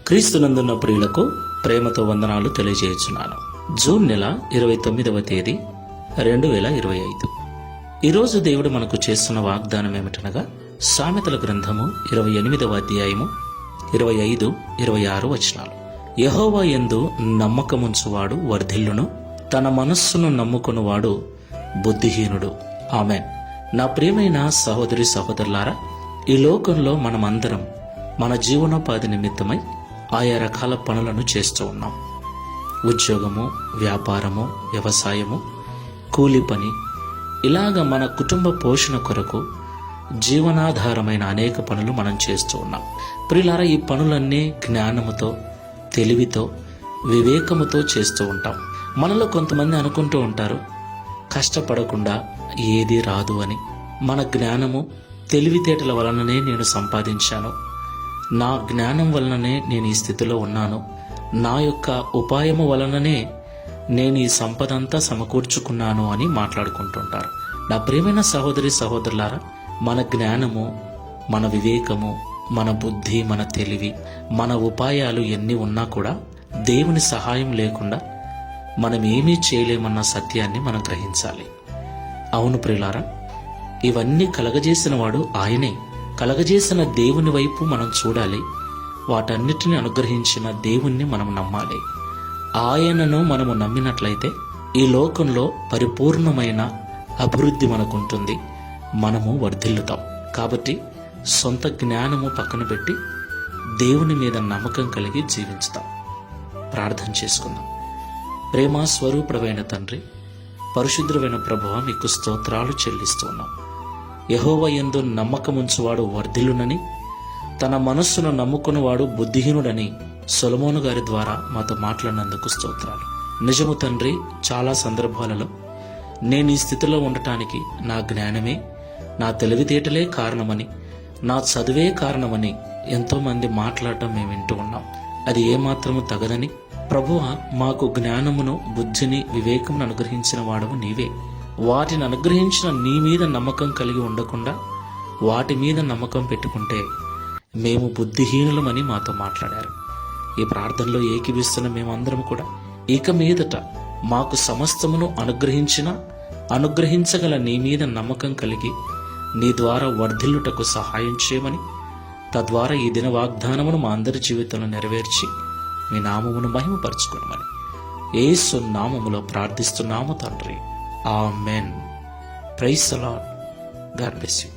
క్రీస్తునందున్న ప్రియులకు ప్రేమతో వందనాలు తెలియజేయుచున్నాను. జూన్ నెల 29వ తేదీ 2025. ఈరోజు దేవుడు మనకు చేస్తున్న వాగ్దానం ఏమిటనగా సామెతల గ్రంథము 28వ అధ్యాయము 25, 26 వచనాలు. యెహోవా యందు నమ్మకముంచువాడు వర్ధిల్లును, తన మనస్సును నమ్ముకొనువాడు బుద్ధిహీనుడు. ఆమేన్. నా ప్రియమైన సహోదరి సహోదరులారా, ఈ లోకంలో మనమందరం మన జీవనోపాధి నిమిత్తమై ఆయా రకాల పనులను చేస్తూ ఉన్నాం. ఉద్యోగము, వ్యాపారము, వ్యవసాయము, కూలి పని, ఇలాగ మన కుటుంబ పోషణ కొరకు జీవనాధారమైన అనేక పనులు మనం చేస్తూ ఉన్నాం. ప్రియులారా, ఈ పనులన్నీ జ్ఞానముతో, తెలివితో, వివేకముతో చేస్తూ ఉంటాం. మనలో కొంతమంది అనుకుంటూ ఉంటారు, కష్టపడకుండా ఏదీ రాదు అని. మన జ్ఞానము, తెలివితేటల వలననే నేను సంపాదించాను, నా జ్ఞానం వలననే నేను ఈ స్థితిలో ఉన్నాను, నా యొక్క ఉపాయము వలననే నేను ఈ సంపద అంతా సమకూర్చుకున్నాను అని మాట్లాడుకుంటుంటారు. నా ప్రియమైన సహోదరి సహోదరులారా, మన జ్ఞానము, మన వివేకము, మన బుద్ధి, మన తెలివి, మన ఉపాయాలు ఎన్ని ఉన్నా కూడా దేవుని సహాయం లేకుండా మనం ఏమీ చేయలేమన్న సత్యాన్ని మనం గ్రహించాలి. అవును ప్రియులారా, ఇవన్నీ కలగజేసిన వాడు ఆయనే. కలగజేసిన దేవుని వైపు మనం చూడాలి. వాటన్నిటిని అనుగ్రహించిన దేవుణ్ణి మనం నమ్మాలి. ఆయనను మనము నమ్మినట్లయితే ఈ లోకంలో పరిపూర్ణమైన అభివృద్ధి మనకుంటుంది, మనము వర్ధిల్లుతాం. కాబట్టి సొంత జ్ఞానము పక్కన పెట్టి దేవుని మీద నమ్మకం కలిగి జీవించుతాం. ప్రార్థన చేసుకుందాం. ప్రేమ స్వరూపుడైన తండ్రి, పరిశుద్ధుడైన ప్రభువా, మీకు స్తోత్రాలు చెల్లిస్తున్నాం. యెహోవా యందు నమ్మకముంచువాడు వర్ధిల్లునని, తన మనస్సును నమ్ముకున్నవాడు బుద్ధిహీనుడని సొలొమోను గారి ద్వారా మాతో మాట్లాడినందుకు స్తోత్రాలు. నిజము తండ్రి, చాలా సందర్భాలలో నేను ఈ స్థితిలో ఉండటానికి నా జ్ఞానమే, నా తెలివితేటలే కారణమని, నా చదువే కారణమని ఎంతోమంది మాట్లాడటం మేము వింటూ ఉన్నాం. అది ఏమాత్రము తగదని ప్రభువా, మాకు జ్ఞానమును, బుద్ధిని, వివేకమును అనుగ్రహించిన వాడవు నీవే. వాటిని అనుగ్రహించిన నీ మీద నమ్మకం కలిగి ఉండకుండా వాటి మీద నమ్మకం పెట్టుకుంటే మేము బుద్ధిహీనులమని మాతో మాట్లాడారు. ఈ ప్రార్థనలో ఏకీభిస్తున్న మేమందరం కూడా ఇక మీదట మాకు సమస్తమును అనుగ్రహించగల నీ మీద నమ్మకం కలిగి నీ ద్వారా వర్ధిల్లుటకు సహాయం చేయమని, తద్వారా ఈ దిన వాగ్దానమును మా అందరి జీవితంలో నెరవేర్చి మీ నామమును మహిమపరచుకోమని యేసు నామములో ప్రార్థిస్తున్నాము తండ్రి. Amen. Praise the Lord. God bless you.